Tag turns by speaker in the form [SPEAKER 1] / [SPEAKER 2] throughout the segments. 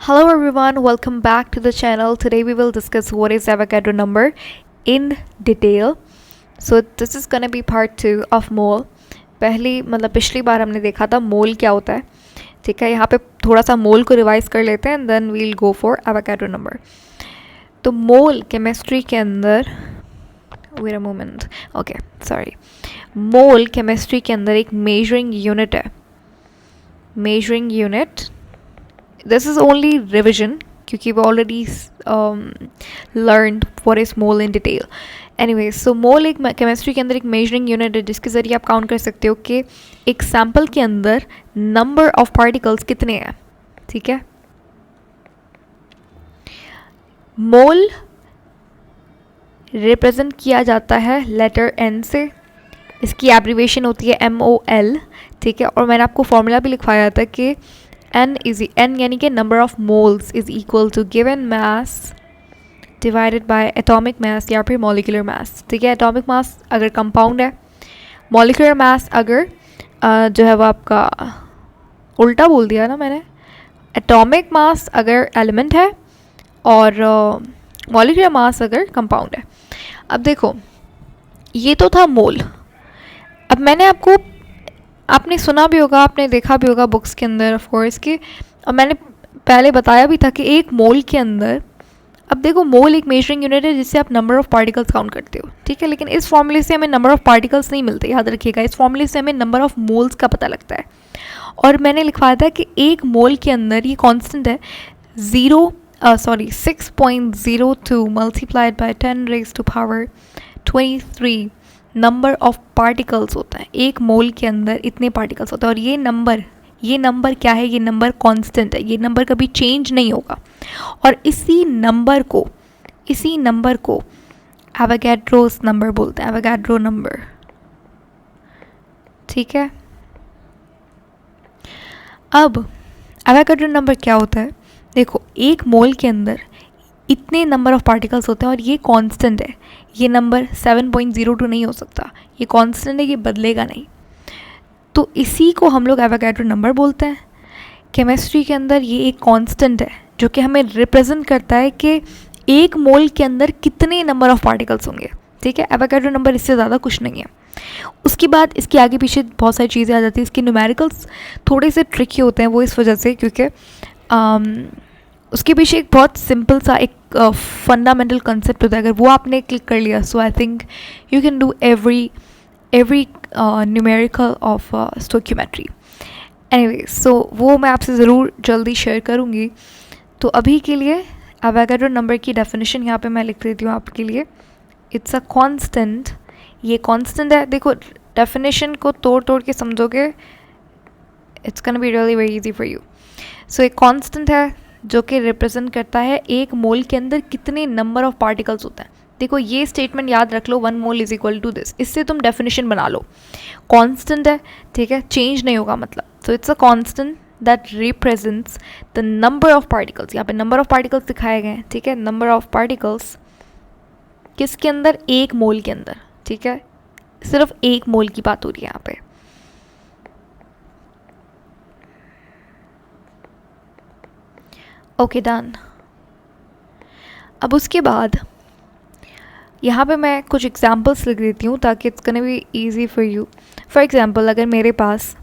[SPEAKER 1] Hello everyone, welcome back to the channel. Today we will discuss what is Avogadro number in detail. So this is gonna be part 2 of mole. पिछली बार हमने देखा था मोल क्या होता है. ठीक है, यहाँ पे थोड़ा सा मोल को रिवाइज कर लेते हैं and then we'll go for Avogadro number. तो मोल केमिस्ट्री के अंदर wait a moment mole chemistry के अंदर एक मेजरिंग यूनिट है. Measuring unit, this is only revision क्योंकि we already learned what is mole in detail. Anyway, so mole एक chemistry के अंदर एक मेजरिंग यूनिट है जिसके ज़रिए आप काउंट कर सकते हो कि एक सैम्पल के अंदर नंबर ऑफ पार्टिकल्स कितने हैं. ठीक है, मोल रिप्रेजेंट किया जाता है लेटर एन से. इसकी एब्रीवेशन होती है MOL. ठीक है, और मैंने आपको फॉर्मूला भी लिखवाया था कि n यानी कि number of moles is equal to given mass divided by atomic mass या फिर मॉलिक्यूलर मास. ठीक है, एटॉमिक मास अगर कंपाउंड है, मॉलिक्यूलर मास अगर जो है वो आपका उल्टा बोल दिया ना मैंने, एटॉमिक मास अगर एलिमेंट है और मॉलिक्यूलर मास अगर कंपाउंड है. अब देखो, ये तो था मोल. अब मैंने आपने सुना भी होगा, आपने देखा भी होगा बुक्स के अंदर ऑफ कोर्स कि, और मैंने पहले बताया भी था कि एक मोल के अंदर, अब देखो मोल एक मेजरिंग यूनिट है जिससे आप नंबर ऑफ पार्टिकल्स काउंट करते हो. ठीक है, लेकिन इस फॉर्मूले से हमें नंबर ऑफ पार्टिकल्स नहीं मिलते, याद रखिएगा. इस फॉर्मूले से हमें नंबर ऑफ मोल्स का पता लगता है. और मैंने लिखवाया था कि एक मोल के अंदर ये कॉन्स्टेंट है 6.02 multiplied by 10⁻23 number of particles होता है. एक मोल के अंदर इतने पार्टिकल्स होता है. और ये नंबर क्या है? ये नंबर कांस्टेंट है. ये नंबर कभी चेंज नहीं होगा. और इसी नंबर को एवोगाड्रोस नंबर बोलते हैं, एवोगाड्रो नंबर. ठीक है, अब एवोगाड्रो नंबर क्या होता है? देखो, एक मोल के अंदर इतने नंबर ऑफ पार्टिकल्स होते हैं और ये कांस्टेंट है. ये नंबर 7.02 नहीं हो सकता. ये कांस्टेंट है, ये बदलेगा नहीं. तो इसी को हम लोग एवोगाड्रो नंबर बोलते हैं. केमिस्ट्री के अंदर ये एक कांस्टेंट है जो कि हमें रिप्रेजेंट करता है कि एक मोल के अंदर कितने नंबर ऑफ पार्टिकल्स होंगे. ठीक है, एवोगाड्रो नंबर इससे ज़्यादा कुछ नहीं है. उसके बाद इसके आगे पीछे बहुत सारी चीज़ें आ जाती हैं. इसके न्यूमेरिकल्स थोड़े से ट्रिकी होते हैं, वो इस वजह से क्योंकि उसके पीछे एक बहुत सिंपल सा एक फंडामेंटल कंसेप्ट होता है. अगर वो आपने क्लिक कर लिया, so I think you can do every numerical of stoichiometry. Anyway, so वो मैं आपसे ज़रूर जल्दी शेयर करूँगी. तो अभी के लिए एवोगाड्रो नंबर की डेफिनेशन यहाँ पे मैं लिख देती हूँ आपके लिए. It's a constant. ये कांस्टेंट है. देखो, डेफिनेशन को तोड़ के समझोगे, it's gonna be really very easy for you. So एक कांस्टेंट है जो कि रिप्रेजेंट करता है एक मोल के अंदर कितने नंबर ऑफ पार्टिकल्स होते हैं. देखो, ये स्टेटमेंट याद रख लो, 1 mole is equal to this. इससे तुम डेफिनेशन बना लो. कांस्टेंट है, ठीक है, चेंज नहीं होगा मतलब. So it's a constant that represents the number of particles. यहाँ पे नंबर ऑफ पार्टिकल्स दिखाए गए हैं. ठीक है, नंबर ऑफ पार्टिकल्स किसके अंदर? एक मोल के अंदर. ठीक है, सिर्फ एक मोल की बात हो रही है यहाँ पे. Okay, done. अब उसके बाद यहाँ पे मैं कुछ एग्जांपल्स लिख देती हूँ ताकि it's gonna be easy for you. For example, अगर मेरे पास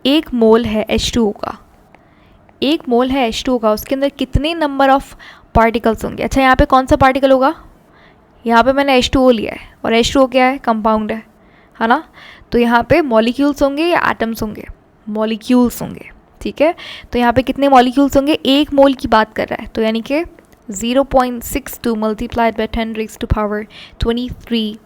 [SPEAKER 1] एक मोल है H2O का, एक मोल है H2O का, उसके अंदर कितने नंबर ऑफ पार्टिकल्स होंगे? अच्छा, यहाँ पे कौन सा पार्टिकल होगा? यहाँ पे मैंने H2O लिया है और H2O क्या है? कंपाउंड है ना. तो यहाँ पे मॉलिक्यूल्स होंगे या एटम्स होंगे? मॉलिक्यूल्स होंगे. ठीक है, तो यहाँ पे कितने मॉलिक्यूल्स होंगे? एक मोल की बात कर रहा है, तो यानी कि 0.62 मल्टीप्लाइड बाय 10⁻23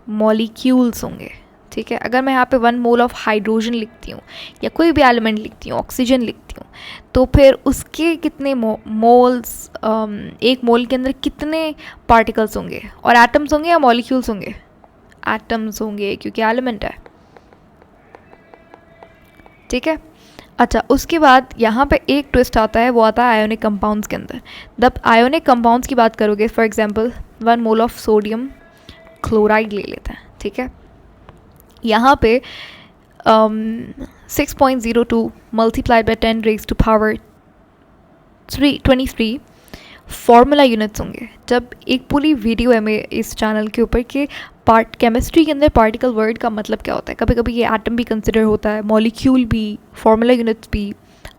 [SPEAKER 1] मॉलिक्यूल्स होंगे. ठीक है, अगर मैं यहाँ पे 1 मोल ऑफ हाइड्रोजन लिखती हूँ या कोई भी एलिमेंट लिखती हूँ, ऑक्सीजन लिखती हूँ, तो फिर उसके कितने मोल्स, एक मोल के अंदर कितने पार्टिकल्स होंगे? और एटम्स होंगे या मॉलिक्यूल्स होंगे? एटम्स होंगे क्योंकि एलिमेंट है. ठीक है, अच्छा, उसके बाद यहाँ पे एक ट्विस्ट आता है, वो आता है आयोनिक कंपाउंड्स के अंदर. जब आयोनिक कंपाउंड्स की बात करोगे, for example 1 mole of sodium chloride ले लेते हैं. ठीक है, यहाँ पे 6.02 multiplied by 10 raised to power 23 formula units होंगे। जब एक पूरी वीडियो है मेरे इस चैनल के ऊपर कि केमिस्ट्री के अंदर पार्टिकल वर्ड का मतलब क्या होता है, कभी कभी ये एटम भी कंसिडर होता है, मॉलिक्यूल भी, फार्मूला यूनिट्स भी,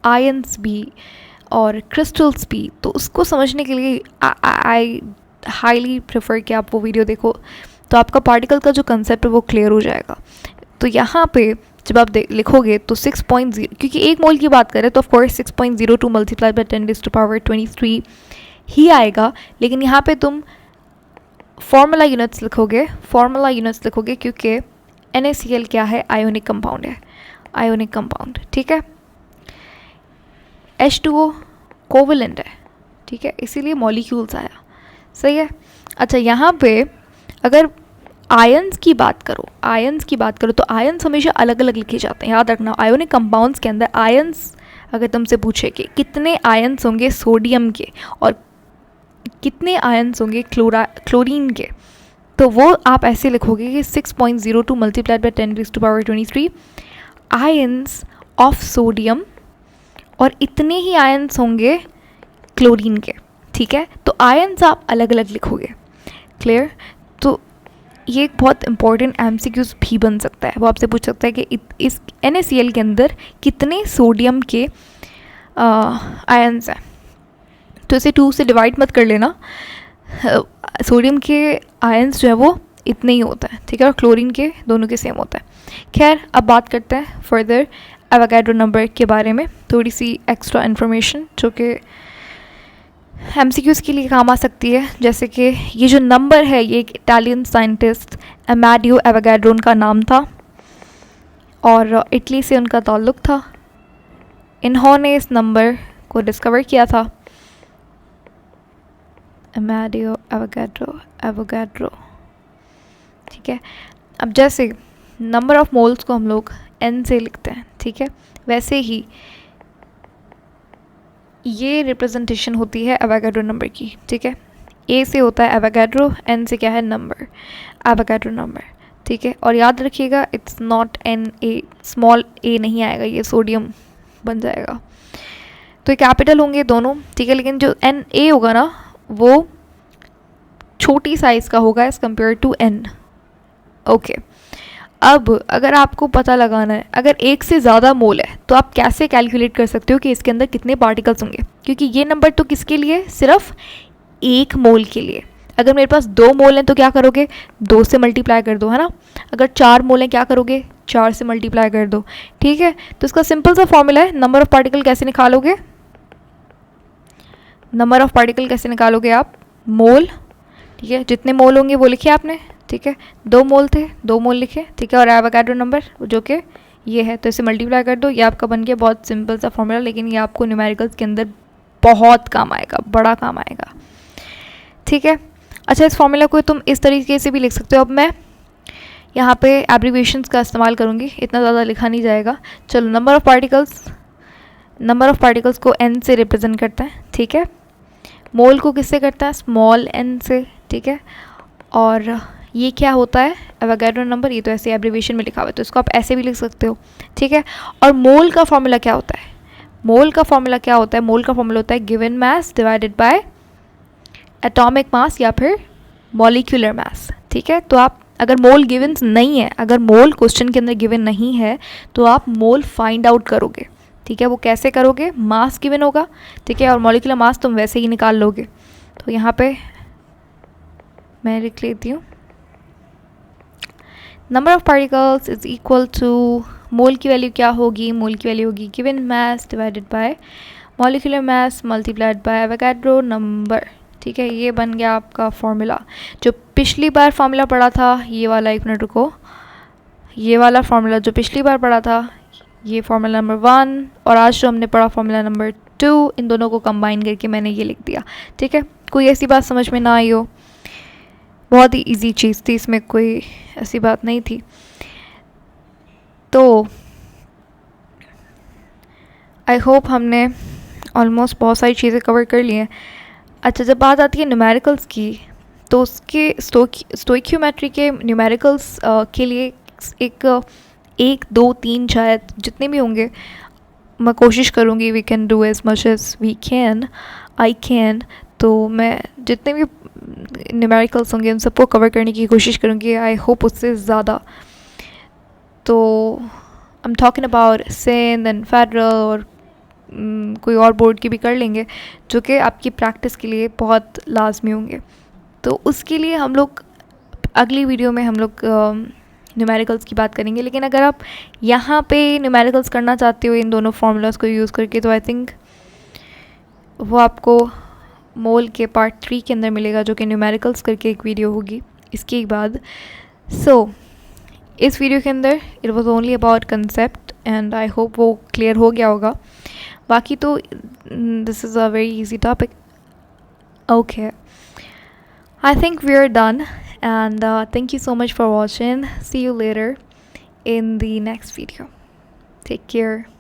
[SPEAKER 1] आयंस भी और क्रिस्टल्स भी। तो उसको समझने के लिए आई हाईली प्रेफर कि आप वो वीडियो देखो, तो आपका पार्टिकल का जो कंसेप्ट है वो क्लियर हो जाएगा। तो यहाँ पे जब आप लिखोगे तो 6.0, क्योंकि एक मोल की बात करें तो ऑफकोर्स 6.02 मल्टीप्लाई बाई 10⁻23 ही आएगा, लेकिन यहाँ पे तुम फार्मूला यूनिट्स लिखोगे क्योंकि NaCl क्या है, आयोनिक कंपाउंड है, आयोनिक कंपाउंड, ठीक है। H2O कोवेलेंट है, ठीक है, इसीलिए मॉलिक्यूल्स आया, सही है। अच्छा, यहाँ पे अगर आयंस की बात करो तो आयंस हमेशा अलग अलग लिखे जाते हैं, याद रखना। आयोनिक कंपाउंड्स के अंदर आयंस अगर तुमसे पूछे कि कितने आयंस होंगे सोडियम के और कितने आयंस होंगे क्लोरीन के, तो वो आप ऐसे लिखोगे कि 6.02 multiplied by 10⁻23 ions of sodium और इतने ही आयंस होंगे क्लोरीन के, ठीक है। तो आयंस आप अलग अलग लिखोगे, क्लियर। तो ये एक बहुत इंपॉर्टेंट MCQs भी बन सकता है, वो आपसे पूछ सकता है कि इस NaCl के अंदर कितने सोडियम के आयंस हैं। तो इसे 2 से डिवाइड मत कर लेना, सोडियम के आयंस जो है वो इतने ही होता है, ठीक है, और क्लोरीन के दोनों के सेम होता है। खैर, अब बात करते हैं फर्दर एवोगाड्रो नंबर के बारे में, थोड़ी सी एक्स्ट्रा इन्फॉर्मेशन जो कि MCQs के लिए काम आ सकती है। जैसे कि ये जो नंबर है, ये एक इटालियन साइंटिस्ट अमाडियो एवोगाड्रो का नाम था और इटली से उनका ताल्लुक़ था। इन्होंने इस नंबर को डिस्कवर किया था, अमाडियो एवोगाड्रो, ठीक है। अब जैसे नंबर ऑफ मोल्स को हम लोग N से लिखते हैं, ठीक है, वैसे ही ये रिप्रेजेंटेशन होती है एवोगाड्रो नंबर की, ठीक है। A से होता है एवोगाड्रो, N से क्या है, नंबर, एवोगाड्रो नंबर, ठीक है। और याद रखिएगा it's not Na, small a नहीं आएगा, ये सोडियम बन जाएगा। तो ये कैपिटल होंगे दोनों, ठीक है, लेकिन जो Na होगा ना वो छोटी साइज़ का होगा as compare to N, okay. अब अगर आपको पता लगाना है, अगर एक से ज़्यादा मोल है तो आप कैसे कैलकुलेट कर सकते हो कि इसके अंदर कितने पार्टिकल्स होंगे, क्योंकि ये नंबर तो किसके लिए, सिर्फ एक मोल के लिए। अगर मेरे पास 2 मोल हैं तो क्या करोगे, 2 से मल्टीप्लाई कर दो, है ना। अगर 4 मोल हैं क्या करोगे, 4 से मल्टीप्लाई कर दो, ठीक है। तो इसका सिंपल सा फॉर्मूला है, नंबर ऑफ पार्टिकल कैसे निकालोगे, नंबर ऑफ पार्टिकल कैसे निकालोगे आप, मोल, ठीक है, जितने मोल होंगे वो लिखे आपने, ठीक है। 2 मोल थे, 2 मोल लिखे, ठीक है, और एवोगाड्रो नंबर जो कि ये है, तो इसे मल्टीप्लाई कर दो, ये आपका बन गया बहुत सिंपल सा फॉर्मूला, लेकिन ये आपको न्यूमेरिकल्स के अंदर बहुत काम आएगा, बड़ा काम आएगा, ठीक है। अच्छा, इस फॉर्मूला को तुम इस तरीके से भी लिख सकते हो। अब मैं यहाँ पे एब्रीविएशंस का इस्तेमाल करूँगी, इतना ज़्यादा लिखा नहीं जाएगा। चलो, नंबर ऑफ़ पार्टिकल्स को N से रिप्रेजेंट करता है, ठीक है। मोल को किससे करता है, स्मॉल n से, ठीक है। और ये क्या होता है, एवोगाड्रो नंबर, ये तो ऐसे एब्रीविएशन में लिखा हुआ है, तो इसको आप ऐसे भी लिख सकते हो, ठीक है। और मोल का फॉर्मूला क्या होता है, मोल का फॉर्मूला होता है given mass divided by atomic mass या फिर मॉलिक्यूलर मास, ठीक है। तो आप अगर मोल गिवन नहीं है, अगर मोल क्वेश्चन के अंदर गिवन नहीं है तो आप मोल फाइंड आउट करोगे, ठीक है। वो कैसे करोगे, मास गिवन होगा, ठीक है, और मॉलिक्यूलर मास तुम वैसे ही निकाल लोगे। तो यहाँ पे मैं लिख लेती हूँ, number of particles is equal to, mole की वैल्यू क्या होगी, मोल की वैल्यू होगी given mass divided by molecular mass multiplied by Avogadro number, ठीक है। ये बन गया आपका फॉर्मूला। जो पिछली बार फॉर्मूला पढ़ा था, ये वाला, एक मिनट रुको, ये वाला फॉर्मूला जो पिछली बार पढ़ा था, ये फॉर्मूला नंबर 1, और आज जो हमने पढ़ा फॉर्मूला नंबर 2, इन दोनों को कंबाइन करके मैंने ये लिख दिया, ठीक है। कोई ऐसी बात समझ में ना आई हो, बहुत ही इजी चीज़ थी, इसमें कोई ऐसी बात नहीं थी। तो आई होप हमने ऑलमोस्ट बहुत सारी चीज़ें कवर कर ली हैं। अच्छा, जब बात आती है न्यूमेरिकल्स की, तो उसके स्टोइकियोमेट्री के न्यूमेरिकल्स के लिए एक 1, 2, 3 शायद जितने भी होंगे मैं कोशिश करूँगी, we can do as much as we can, I can. तो मैं जितने भी न्यूमेरिकल्स होंगे उन सबको कवर करने की कोशिश करूँगी, आई होप उससे ज़्यादा। तो I am talking about Sindh and federal, और कोई और बोर्ड की भी कर लेंगे जो कि आपकी प्रैक्टिस के लिए बहुत लाजमी होंगे। तो उसके लिए हम लोग अगली वीडियो में हम लोग न्यूमेरिकल्स की बात करेंगे। लेकिन अगर आप यहाँ पे न्यूमेरिकल्स करना चाहते हो इन दोनों फार्मूलाज को यूज़ करके, तो आई थिंक वो आपको मोल के पार्ट 3 के अंदर मिलेगा, जो कि न्यूमेरिकल्स करके एक वीडियो होगी इसके बाद। सो इस वीडियो के अंदर it was only about concept, and I hope वो क्लियर हो गया होगा। बाकी तो this is a very easy topic. Okay, I think we're done, and thank you so much for watching. See you later in the next video. Take care.